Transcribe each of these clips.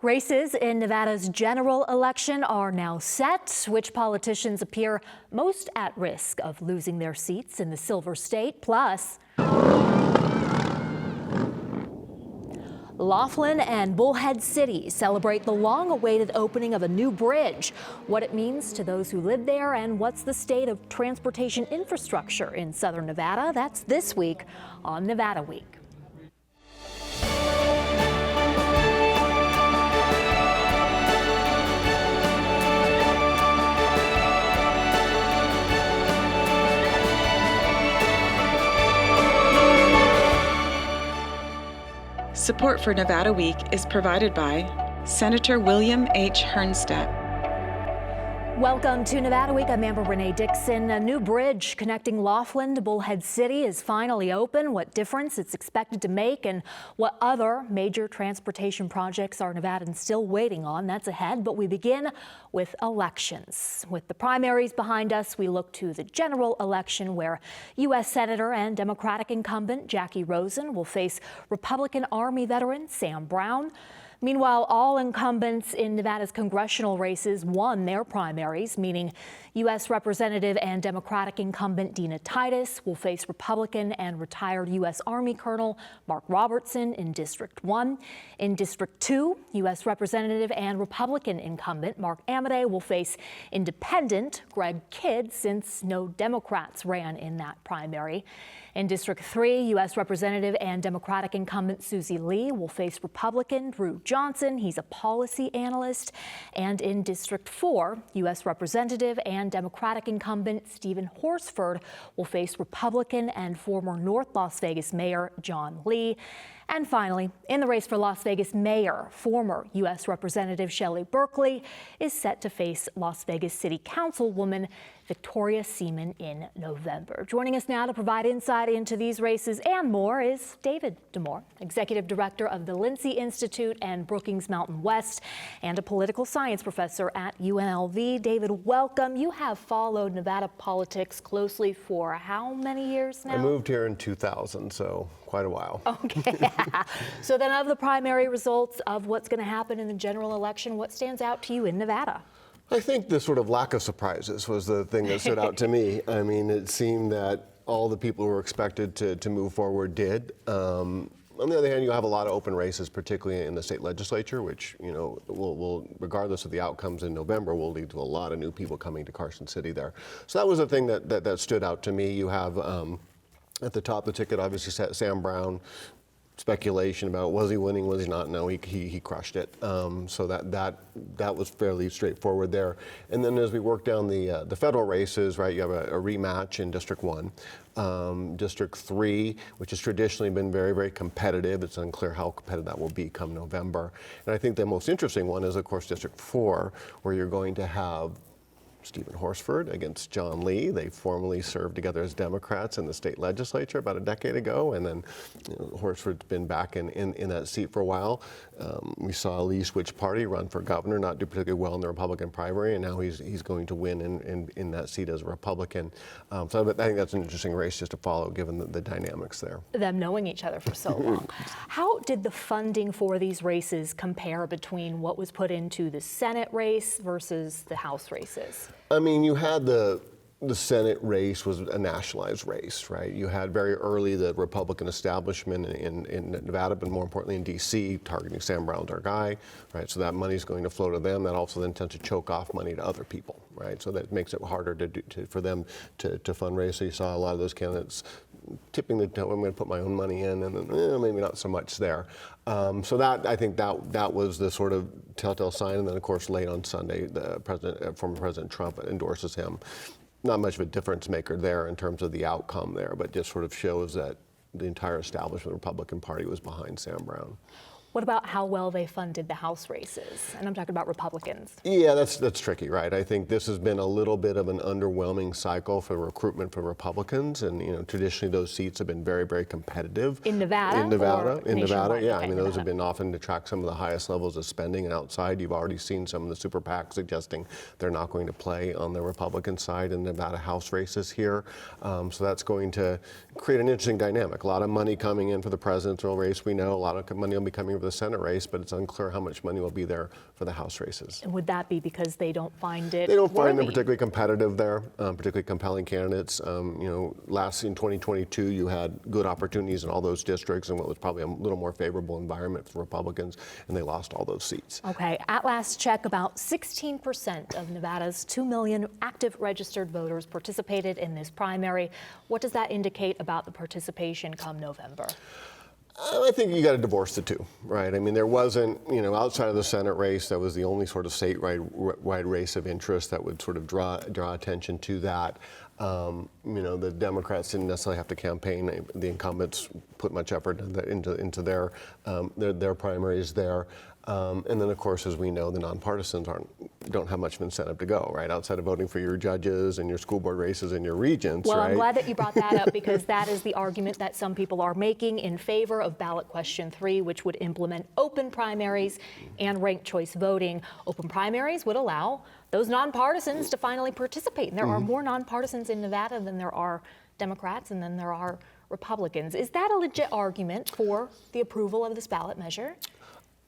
Races in Nevada's general election are now set. Which politicians appear most at risk of losing their seats in the Silver State? Plus, Laughlin and Bullhead City celebrate the long-awaited opening of a new bridge, what it means to those who live there, and what's the state of transportation infrastructure in southern Nevada. That's this week on Nevada Week. Support for Nevada Week is provided by Senator William H. Hernstedt. Welcome to Nevada Week. I'm Amber Renee Dixon. A new bridge connecting Laughlin to Bullhead City is finally open. What difference it's expected to make and what other major transportation projects are Nevadans still waiting on, that's ahead. But we begin with elections. With the primaries behind us, we look to the general election where U.S. Senator and Democratic incumbent Jackie Rosen will face Republican Army veteran Sam Brown. Meanwhile, all incumbents in Nevada's congressional races won their primaries, meaning U.S. Representative and Democratic incumbent Dina Titus will face Republican and retired U.S. Army Colonel Mark Robertson in District 1. In District 2, U.S. Representative and Republican incumbent Mark Amodei will face Independent Greg Kidd, since no Democrats ran in that primary. In District 3, U.S. Representative and Democratic incumbent Susie Lee will face Republican Drew Johnson. He's a policy analyst. And in District 4, U.S. Representative and Democratic incumbent Stephen Horsford will face Republican and former North Las Vegas Mayor John Lee. And finally, in the race for Las Vegas Mayor, former U.S. Representative Shelley Berkeley is set to face Las Vegas City Councilwoman Victoria Seaman in November. Joining us now to provide insight into these races and more is David Damore, Executive Director of the Lincy Institute and Brookings Mountain West, and a political science professor at UNLV. David, welcome. You have followed Nevada politics closely for how many years now? I moved here in 2000, so quite a while. Okay. So then, of the primary results of what's going to happen in the general election, what stands out to you in Nevada? I think the sort of lack of surprises was the thing that stood out to me. I mean, it seemed that all the people who were expected to move forward did. On the other hand, you have a lot of open races, particularly in the state legislature, which, you know, will regardless of the outcomes in November, will lead to a lot of new people coming to Carson City there. So that was the thing that stood out to me. You have at the top of the ticket, obviously, Sam Brown. Speculation about was he winning, was he not? No, he crushed it. So that was fairly straightforward there. And then as we work down the federal races, right, you have a rematch in District 1. District 3, which has traditionally been very, very competitive. It's unclear how competitive that will be come November. And I think the most interesting one is, of course, District 4, where you're going to have Stephen Horsford against John Lee. They formerly served together as Democrats in the state legislature about a decade ago, and then Horsford's been back in that seat for a while. We saw Lee switch party, run for governor, not do particularly well in the Republican primary, and now he's going to win in that seat as a Republican. So I think that's an interesting race just to follow, given the dynamics there. Them knowing each other for so long. How did the funding for these races compare between what was put into the Senate race versus the House races? I mean, you had the Senate race was a nationalized race, right? You had very early the Republican establishment in Nevada, but more importantly in D.C., targeting Sam Brown's our guy, right? So that money's going to flow to them. That also then tends to choke off money to other people, right? So that makes it harder for them to fundraise. So you saw a lot of those candidates tipping the toe, I'm going to put my own money in, and then maybe not so much there. So that, I think that was the sort of telltale sign. And then, of course, late on Sunday, former President Trump endorses him. Not much of a difference maker there in terms of the outcome there, but just sort of shows that the entire establishment of the Republican Party was behind Sam Brown. What about how well they funded the House races? And I'm talking about Republicans. Yeah, that's tricky, right? I think this has been a little bit of an underwhelming cycle for recruitment for Republicans, and traditionally those seats have been very, very competitive. In Nevada, yeah. I mean, those have been often to track some of the highest levels of spending, and outside you've already seen some of the super PACs suggesting they're not going to play on the Republican side in Nevada House races here. So that's going to create an interesting dynamic. A lot of money coming in for the presidential race, we know. A lot of money will be coming for the Senate race, but it's unclear how much money will be there for the House races. And would that be because they don't find it They don't find them worthy? particularly competitive there, particularly compelling candidates. Last in 2022, you had good opportunities in all those districts and what was probably a little more favorable environment for Republicans, and they lost all those seats. Okay, at last check, about 16% of Nevada's 2 million active registered voters participated in this primary. What does that indicate about the participation come November? I think you got to divorce the two, right? I mean, there wasn't, outside of the Senate race, that was the only sort of statewide race of interest that would sort of draw attention to that. The Democrats didn't necessarily have to campaign. The incumbents put much effort into their primaries there. And then, of course, as we know, the nonpartisans don't have much of incentive to go, right? Outside of voting for your judges and your school board races and your regents, Well, right? I'm glad that you brought that up because that is the argument that some people are making in favor of ballot question 3, which would implement open primaries and ranked choice voting. Open primaries would allow those nonpartisans to finally participate. And there are more nonpartisans in Nevada than there are Democrats and then there are Republicans. Is that a legit argument for the approval of this ballot measure?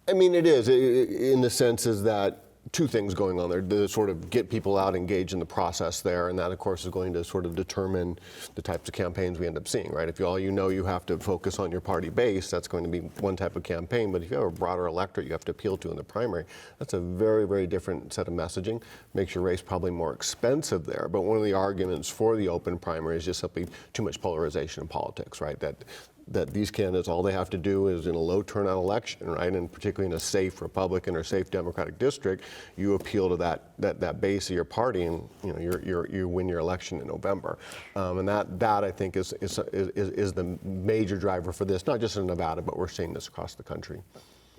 I mean, it is, in the sense is that two things going on there, to sort of get people out engaged in the process there, and that, of course, is going to sort of determine the types of campaigns we end up seeing, right? If you have to focus on your party base, that's going to be one type of campaign, but if you have a broader electorate you have to appeal to in the primary, that's a very, very different set of messaging. Makes your race probably more expensive there, but one of the arguments for the open primary is just simply too much polarization in politics, right? That these candidates, all they have to do is in a low turnout election, right, and particularly in a safe Republican or safe Democratic district, you appeal to that base of your party, and you win your election in November, and that I think is the major driver for this, not just in Nevada, but we're seeing this across the country.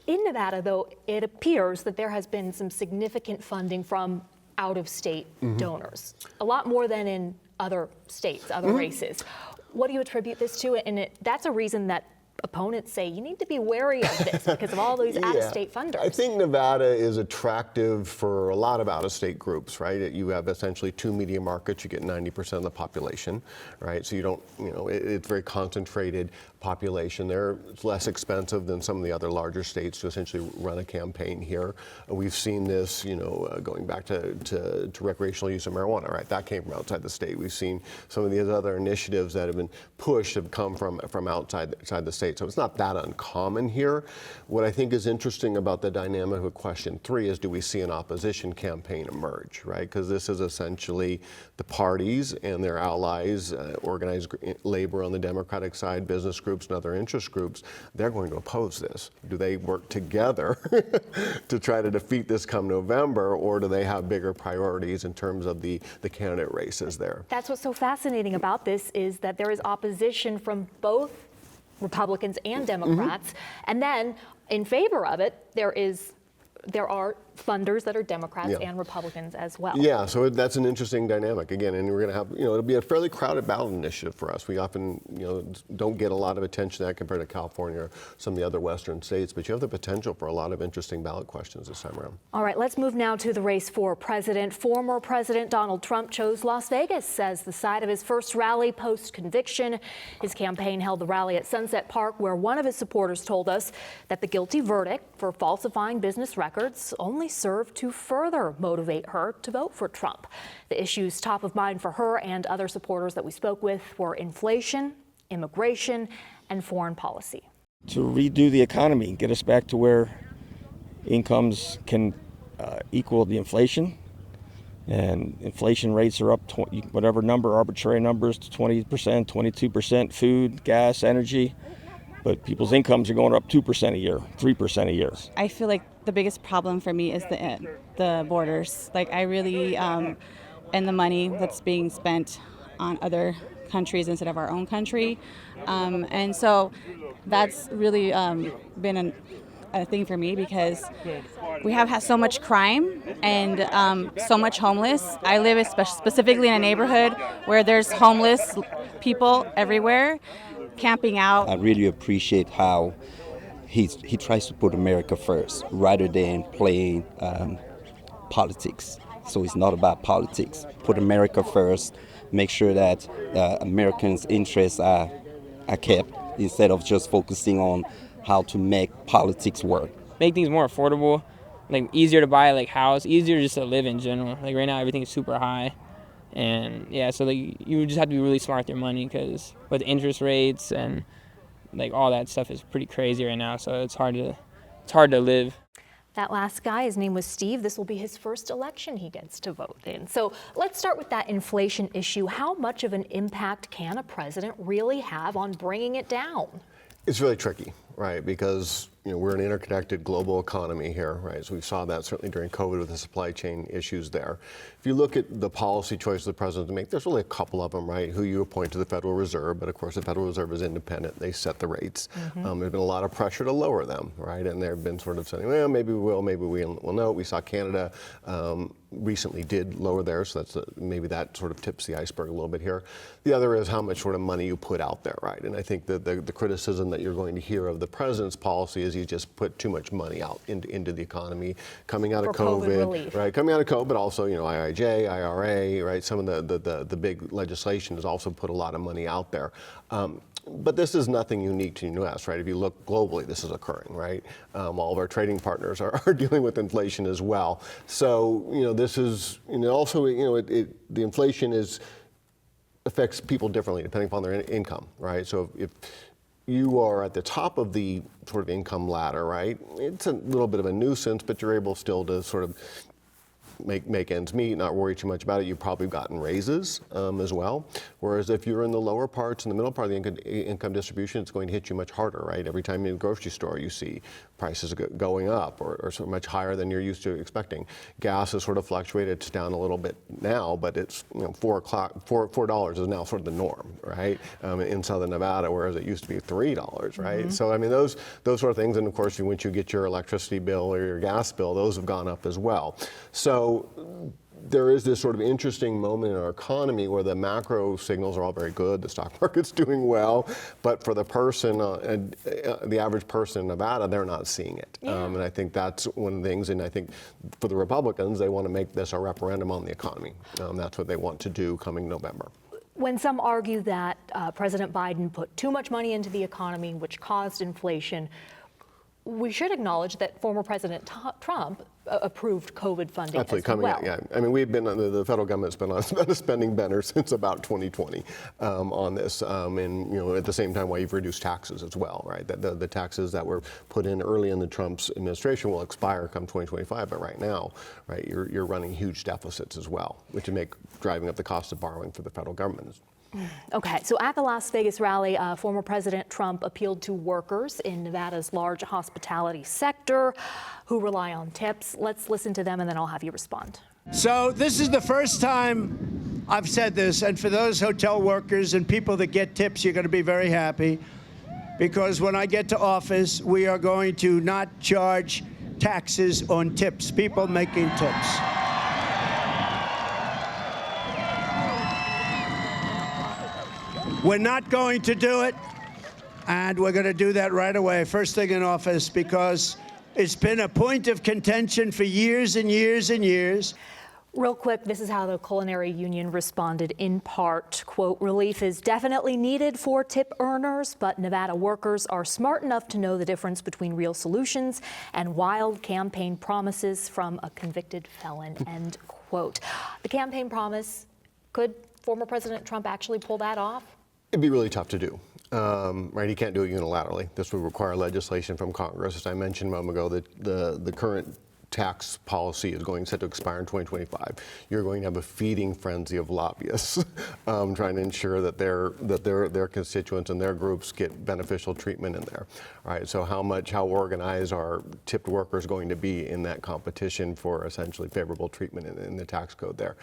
In Nevada, though, it appears that there has been some significant funding from out-of-state donors, a lot more than in other states, other races. What do you attribute this to? And that's a reason that opponents say you need to be wary of this because of all these out-of-state funders. I think Nevada is attractive for a lot of out-of-state groups, right? You have essentially two media markets. You get 90% of the population, right? So you don't, it's very concentrated population there. It's less expensive than some of the other larger states to essentially run a campaign here. We've seen this, going back to recreational use of marijuana, right? That came from outside the state. We've seen some of these other initiatives that have been pushed have come from outside the state. So it's not that uncommon here. What I think is interesting about the dynamic of question 3 is, do we see an opposition campaign emerge, right? Because this is essentially the parties and their allies, organized labor on the Democratic side, business groups and other interest groups, they're going to oppose this. Do they work together to try to defeat this come November, or do they have bigger priorities in terms of the candidate races there? That's what's so fascinating about this is that there is opposition from both Republicans and Democrats, and then in favor of it, there are funders that are Democrats and Republicans as well. Yeah, so that's an interesting dynamic again, and we're going to have, it'll be a fairly crowded ballot initiative for us. We often, don't get a lot of attention to that compared to California or some of the other western states, but you have the potential for a lot of interesting ballot questions this time around. All right, let's move now to the race for president. Former President Donald Trump chose Las Vegas as the site of his first rally post-conviction. His campaign held the rally at Sunset Park, where one of his supporters told us that the guilty verdict for falsifying business records only served to further motivate her to vote for Trump. The issues top of mind for her and other supporters that we spoke with were inflation, immigration, and foreign policy. To redo the economy, get us back to where incomes can equal the inflation. And inflation rates are up, whatever number, arbitrary numbers, to 20%, 22%, food, gas, energy. But people's incomes are going up 2% a year, 3% a year. I feel like the biggest problem for me is the borders. Like I really, and the money that's being spent on other countries instead of our own country. And so that's really been a thing for me because we have had so much crime and so much homeless. I live specifically in a neighborhood where there's homeless people everywhere, camping out. I really appreciate how he tries to put America first rather than playing politics. So it's not about politics. Put America first, make sure that Americans' interests are kept instead of just focusing on how to make politics work. Make things more affordable, like easier to buy, like house, easier just to live in general. Like right now, everything is super high, and yeah, so like you just have to be really smart with your money because with interest rates and like all that stuff is pretty crazy right now. So it's hard to live. That last guy, his name was Steve. This will be his first election he gets to vote in. So let's start with that inflation issue. How much of an impact can a president really have on bringing it down? It's really tricky, right? Because we're an interconnected global economy here, right? So we saw that certainly during COVID with the supply chain issues there. If you look at the policy choices the president make, there's really a couple of them, right? Who you appoint to the Federal Reserve, but of course the Federal Reserve is independent. They set the rates. There's been a lot of pressure to lower them, right? And they've been sort of saying, well, maybe we will, maybe we will. No, we saw Canada recently did lower theirs, so that's maybe that sort of tips the iceberg a little bit here. The other is how much sort of money you put out there, right? And I think that the criticism that you're going to hear of the president's policy is he just put too much money out into the economy, coming out of COVID, right? Coming out of COVID, but also IIJ, IRA, right? Some of the big legislation has also put a lot of money out there. But this is nothing unique to the U.S., right? If you look globally, this is occurring, right? All of our trading partners are dealing with inflation as well. So, this is, also, the inflation affects people differently depending upon their income, right? So if you are at the top of the sort of income ladder, right? It's a little bit of a nuisance, but you're able still to sort of make ends meet, not worry too much about it. You've probably gotten raises as well. Whereas if you're in the lower parts, in the middle part of the income distribution, it's going to hit you much harder, right? Every time in the grocery store you see prices going up or so much higher than you're used to expecting. Gas has sort of fluctuated. It's down a little bit now, but it's $4 is now sort of the norm, right? In Southern Nevada, whereas it used to be $3, right? So I mean those sort of things, and of course once you get your electricity bill or your gas bill, those have gone up as well. So there is this sort of interesting moment in our economy where the macro signals are all very good. The stock market's doing well, but for the person, the average person in Nevada, they're not seeing it. And I think that's one of the things, and I think for the Republicans, they want to make this a referendum on the economy. That's what they want to do coming November. When some argue that President Biden put too much money into the economy, which caused inflation, we should acknowledge that former President Trump approved COVID funding Absolutely, as well. Yeah. I mean, we've been the federal government's been on a spending bender since about 2020 on this, and at the same time, while you've reduced taxes as well, right? The taxes that were put in early in the Trump's administration will expire come 2025, but right now, right, you're running huge deficits as well, which would driving up the cost of borrowing for the federal government. Okay, so at the Las Vegas rally, former President Trump appealed to workers in Nevada's large hospitality sector who rely on tips. Let's listen to them and then I'll have you respond. So this is the first time I've said this, and for those hotel workers and people that get tips, you're going to be very happy, because when I get to office, we are going to not charge taxes on tips, people making tips. We're not going to do it, and we're going to do that right away, first thing in office, because it's been a point of contention for years and years and years. Real quick, this is how the Culinary Union responded in part. Quote, relief is definitely needed for tip earners, but Nevada workers are smart enough to know the difference between real solutions and wild campaign promises from a convicted felon, end quote. The campaign promise, could former President Trump actually pull that off? It'd be really tough to do. Right, he can't do it unilaterally. This would require legislation from Congress. As I mentioned a moment ago, the current tax policy is set to expire in 2025. You're going to have a feeding frenzy of lobbyists trying to ensure that their constituents and their groups get beneficial treatment in there. All right, so how organized are tipped workers going to be in that competition for essentially favorable treatment in the tax code there?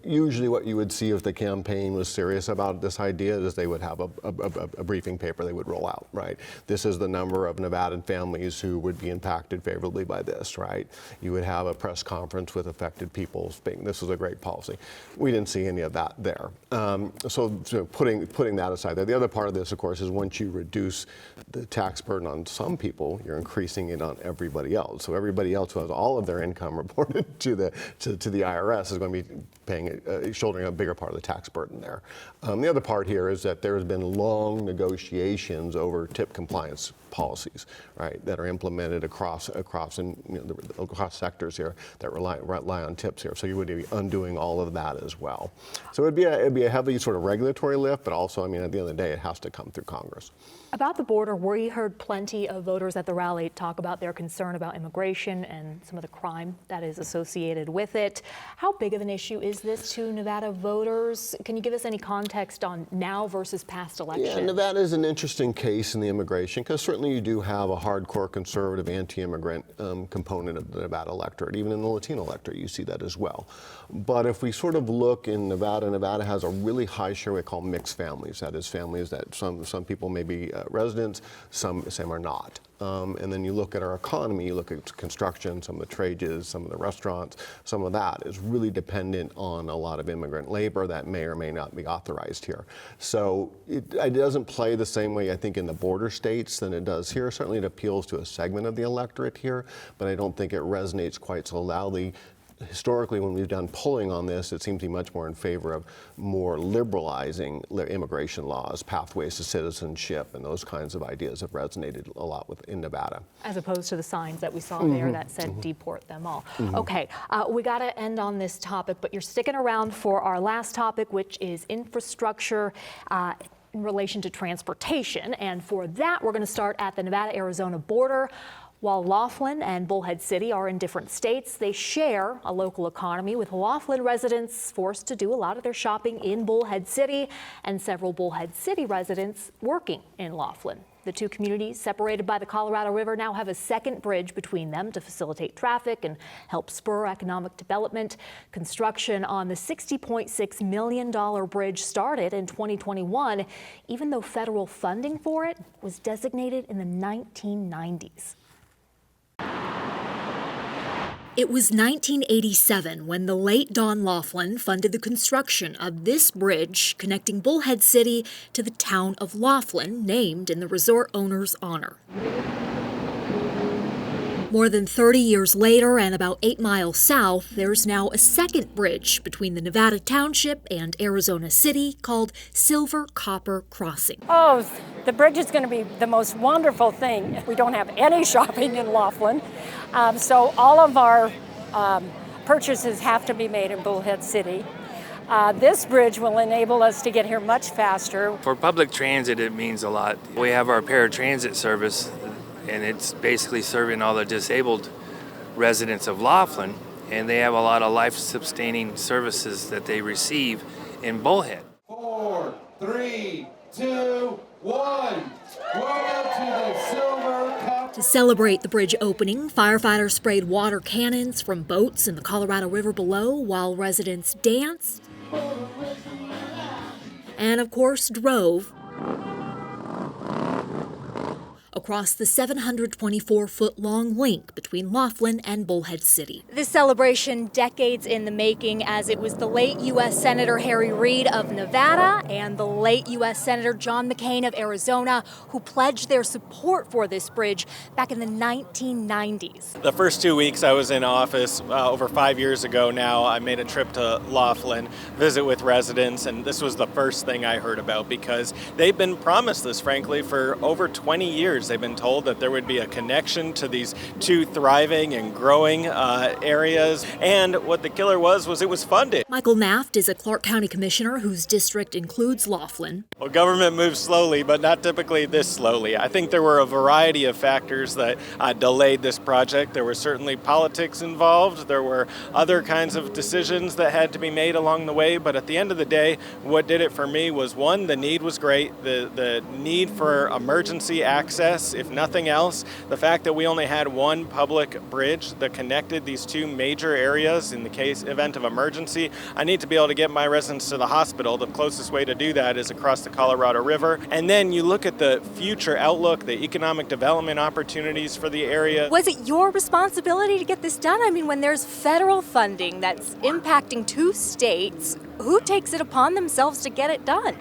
Usually what you would see if the campaign was serious about this idea is they would have a briefing paper they would roll out, right? This is the number of Nevadan families who would be impacted favorably by by this, right? You would have a press conference with affected people speaking, this was a great policy. We didn't see any of that there. So putting that aside there, the other part of this, of course, is once you reduce the tax burden on some people, you're increasing it on everybody else. So everybody else who has all of their income reported to the IRS is going to be paying, shouldering a bigger part of the tax burden there. The other part here is that there has been long negotiations over tip compliance policies, right, that are implemented across sectors here that rely on tips here. So you would be undoing all of that as well. So it'd be a heavy sort of regulatory lift, but also, I mean, at the end of the day, it has to come through Congress. About the border, we heard plenty of voters at the rally talk about their concern about immigration and some of the crime that is associated with it. How big of an issue is this to Nevada voters? Can you give us any context on now versus past elections? Yeah, Nevada is an interesting case in the immigration because certainly you do have a hardcore conservative anti-immigrant component of the Nevada electorate. Even in the Latino electorate, you see that as well. But if we sort of look in Nevada, Nevada has a really high share we call mixed families. That is families that some people may be residents, some are not. And then you look at our economy, you look at construction, some of the trades, some of the restaurants, some of that is really dependent on a lot of immigrant labor that may or may not be authorized here. So it doesn't play the same way, I think, in the border states than it does here. Certainly it appeals to a segment of the electorate here, but I don't think it resonates quite so loudly. Historically, when we've done polling on this, it seems to be much more in favor of more liberalizing immigration laws, pathways to citizenship, and those kinds of ideas have resonated a lot in Nevada. As opposed to the signs that we saw there that said deport them all. Okay, we got to end on this topic, but you're sticking around for our last topic, which is infrastructure in relation to transportation. And for that, we're going to start at the Nevada-Arizona border. While Laughlin and Bullhead City are in different states, they share a local economy, with Laughlin residents forced to do a lot of their shopping in Bullhead City and several Bullhead City residents working in Laughlin. The two communities, separated by the Colorado River, now have a second bridge between them to facilitate traffic and help spur economic development. Construction on the $60.6 million bridge started in 2021, even though federal funding for it was designated in the 1990s. It was 1987 when the late Don Laughlin funded the construction of this bridge connecting Bullhead City to the town of Laughlin, named in the resort owner's honor. More than 30 years later and about 8 miles south, there's now a second bridge between the Nevada Township and Arizona City called Silver Copper Crossing. Oh, the bridge is going to be the most wonderful thing. We don't have any shopping in Laughlin, so all of our purchases have to be made in Bullhead City. This bridge will enable us to get here much faster. For public transit, it means a lot. We have our paratransit service, and it's basically serving all the disabled residents of Laughlin, and they have a lot of life-sustaining services that they receive in Bullhead. 4, 3, 2, 1. Welcome to the Silver Cup. To celebrate the bridge opening, firefighters sprayed water cannons from boats in the Colorado River below while residents danced and, of course, drove across the 724-foot-long link between Laughlin and Bullhead City. This celebration, decades in the making, as it was the late U.S. Senator Harry Reid of Nevada and the late U.S. Senator John McCain of Arizona who pledged their support for this bridge back in the 1990s. The first 2 weeks I was in office, over 5 years ago now, I made a trip to Laughlin, visit with residents, and this was the first thing I heard about because they've been promised this, frankly, for over 20 years. They've been told that there would be a connection to these two thriving and growing areas, and what the killer was it was funded. Michael Naft is a Clark County commissioner whose district includes Laughlin. Well, government moves slowly, but not typically this slowly. I think there were a variety of factors that delayed this project. There was certainly politics involved. There were other kinds of decisions that had to be made along the way, but at the end of the day, what did it for me was, one, the need was great. The need for emergency access guess, if nothing else, the fact that we only had one public bridge that connected these two major areas in the event of emergency. I need to be able to get my residents to the hospital. The closest way to do that is across the Colorado River. And then you look at the future outlook, the economic development opportunities for the area. Was it your responsibility to get this done? I mean, when there's federal funding that's impacting 2 states, who takes it upon themselves to get it done?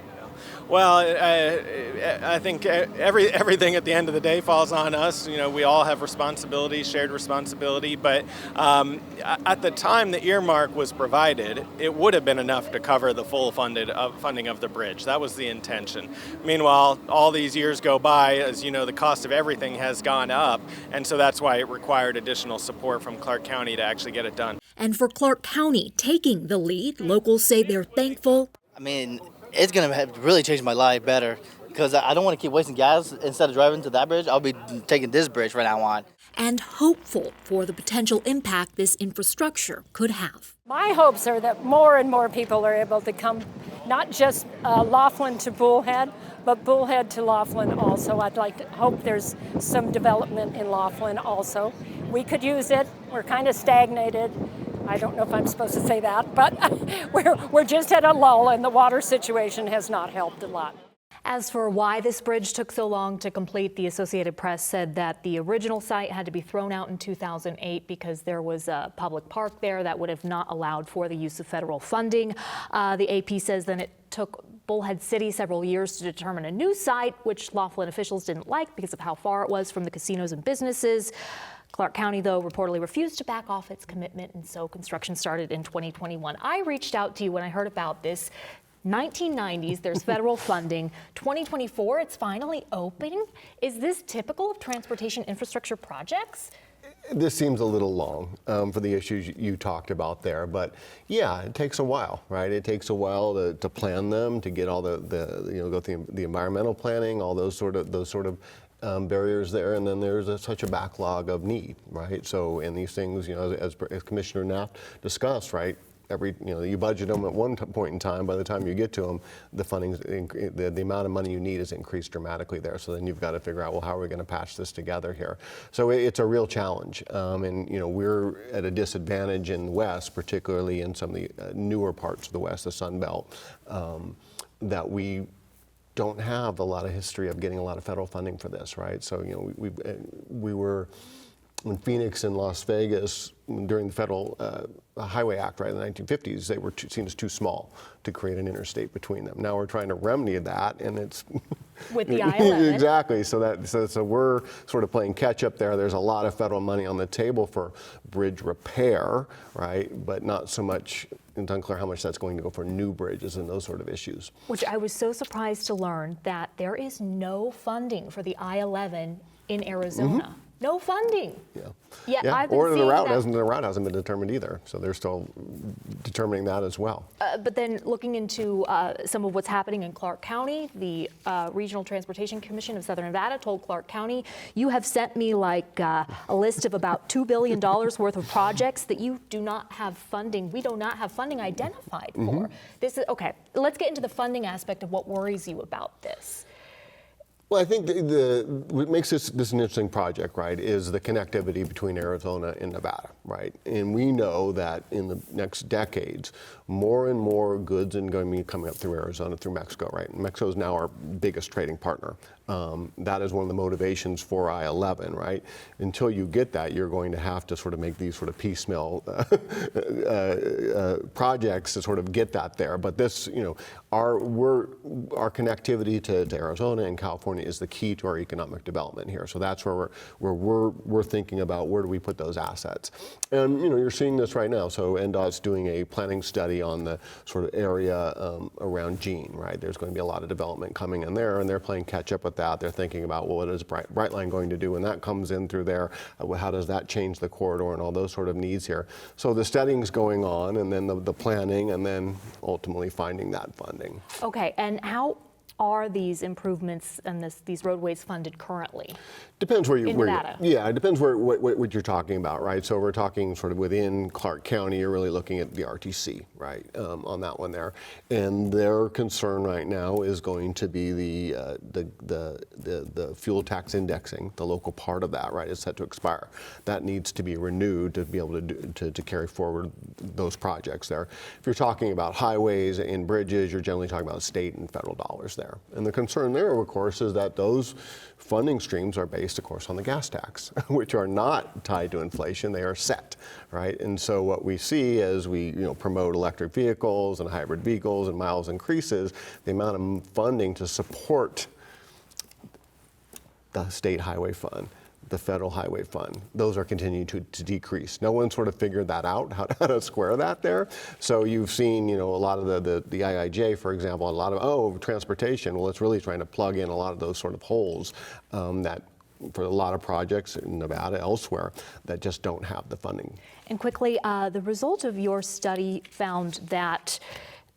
Well, I think everything at the end of the day falls on us. You know, we all have responsibility, shared responsibility, but at the time the earmark was provided, it would have been enough to cover the full funding of the bridge. That was the intention. Meanwhile, all these years go by, as you know, the cost of everything has gone up, and so that's why it required additional support from Clark County to actually get it done. And for Clark County taking the lead, locals say they're thankful. I mean, it's going to really change my life better because I don't want to keep wasting gas. Instead of driving to that bridge, I'll be taking this bridge from now on. And hopeful for the potential impact this infrastructure could have. My hopes are that more and more people are able to come, not just Laughlin to Bullhead, but Bullhead to Laughlin also. I'd like to hope there's some development in Laughlin also. We could use it. We're kind of stagnated. I don't know if I'm supposed to say that, but we're just at a lull, and the water situation has not helped a lot. As for why this bridge took so long to complete, the Associated Press said that the original site had to be thrown out in 2008 because there was a public park there that would have not allowed for the use of federal funding. The AP says then it took Bullhead City several years to determine a new site, which Laughlin officials didn't like because of how far it was from the casinos and businesses. Clark County, though, reportedly refused to back off its commitment, and so construction started in 2021. I reached out to you when I heard about this. 1990s, there's federal funding. 2024, it's finally opening. Is this typical of transportation infrastructure projects? This seems a little long for the issues you talked about there, but yeah, it takes a while, right? It takes a while to plan them, to get all go through the environmental planning, all those sort of barriers there, and then there's such a backlog of need, right? So in these things, as Commissioner Knapp discussed, right? You budget them at one point in time. By the time you get to them, the funding, the amount of money you need is increased dramatically there. So then you've got to figure out, well, how are we going to patch this together here? So it's a real challenge, and we're at a disadvantage in the West, particularly in some of the newer parts of the West, the Sun Belt, that we don't have a lot of history of getting a lot of federal funding for this, right? So we were in Phoenix and Las Vegas during the Federal Highway Act, right, in the 1950s, they were seen as too small to create an interstate between them. Now we're trying to remedy that, and it's with the I-11. Exactly. So we're sort of playing catch up there. There's a lot of federal money on the table for bridge repair, right, but not so much. It's unclear how much that's going to go for new bridges and those sort of issues. Which I was so surprised to learn that there is no funding for the I-11 in Arizona. Mm-hmm. No funding. Yeah. I've been or seeing the route hasn't been determined either, so they're still determining that as well. But then looking into some of what's happening in Clark County, the Regional Transportation Commission of Southern Nevada told Clark County, you have sent me like a list of about $2 billion worth of projects that you do not have funding. We do not have funding identified for. Mm-hmm. This is okay. Let's get into the funding aspect of what worries you about this. Well, I think what makes this an interesting project, right, is the connectivity between Arizona and Nevada, right? And we know that in the next decades, more and more goods are going to be coming up through Arizona, through Mexico, right? And Mexico is now our biggest trading partner. That is one of the motivations for I-11, right? Until you get that, you're going to have to sort of make these sort of piecemeal projects to sort of get that there. But this, our connectivity to Arizona and California is the key to our economic development here. So that's where we're thinking about where do we put those assets. And you're seeing this right now. So NDOT's doing a planning study on the sort of area around Jean, right? There's going to be a lot of development coming in there, and they're playing catch up with that. They're thinking about, well, what is Brightline going to do when that comes in through there? How does that change the corridor and all those sort of needs here? So the studying's going on, and then the planning, and then ultimately finding that funding. Okay, and how are these improvements and these roadways funded currently? Depends where you, In Nevada. Yeah, it depends what you're talking about, right? So we're talking sort of within Clark County, you're really looking at the RTC, right, on that one there. And their concern right now is going to be the fuel tax indexing, the local part of that, right, is set to expire. That needs to be renewed to be able to carry forward those projects there. If you're talking about highways and bridges, you're generally talking about state and federal dollars there. And the concern there, of course, is that those funding streams are based, of course, on the gas tax, which are not tied to inflation. They are set, right? And so what we see as we promote electric vehicles and hybrid vehicles and miles increases, the amount of funding to support the state highway fund, the federal highway fund, those are continuing to decrease. No one sort of figured that out, how to square that there. So you've seen, a lot of the IIJ, for example, a lot of, transportation. Well, it's really trying to plug in a lot of those sort of holes that for a lot of projects in Nevada, elsewhere, that just don't have the funding. And quickly, the result of your study found that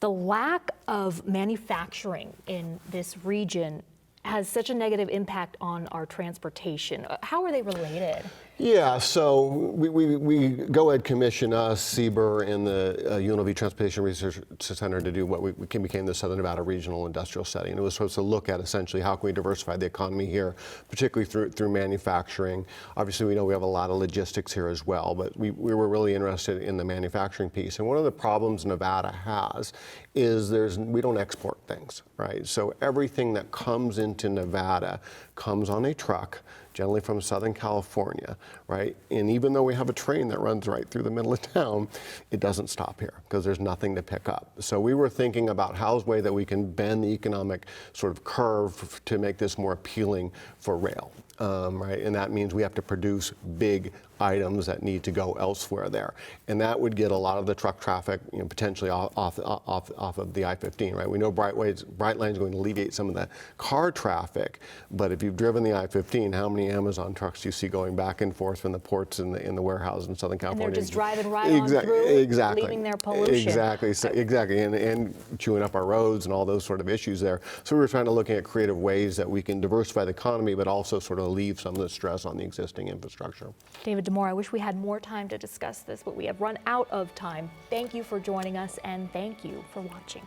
the lack of manufacturing in this region has such a negative impact on our transportation. How are they related? Yeah, so we go-ed commissioned us, CBER, and the UNLV Transportation Research Center to do what became the Southern Nevada Regional Industrial Study. And it was supposed to look at essentially how can we diversify the economy here, particularly through manufacturing. Obviously, we know we have a lot of logistics here as well, but we were really interested in the manufacturing piece. And one of the problems Nevada has is we don't export things, right? So everything that comes into Nevada comes on a truck, generally from Southern California, right? And even though we have a train that runs right through the middle of town, it doesn't stop here because there's nothing to pick up. So we were thinking about how's a way that we can bend the economic sort of curve to make this more appealing for rail, right? And that means we have to produce big items that need to go elsewhere there. And that would get a lot of the truck traffic, potentially off of the I-15, right? We know Brightline is going to alleviate some of the car traffic, but if you've driven the I-15, how many Amazon trucks do you see going back and forth from the ports in the warehouse in Southern California? And they're just driving right on through, leaving their pollution. Exactly, and chewing up our roads and all those sort of issues there. So we were trying to look at creative ways that we can diversify the economy, but also sort of alleviate some of the stress on the existing infrastructure. David Damore, I wish we had more time to discuss this, but we have run out of time. Thank you for joining us, and thank you for watching.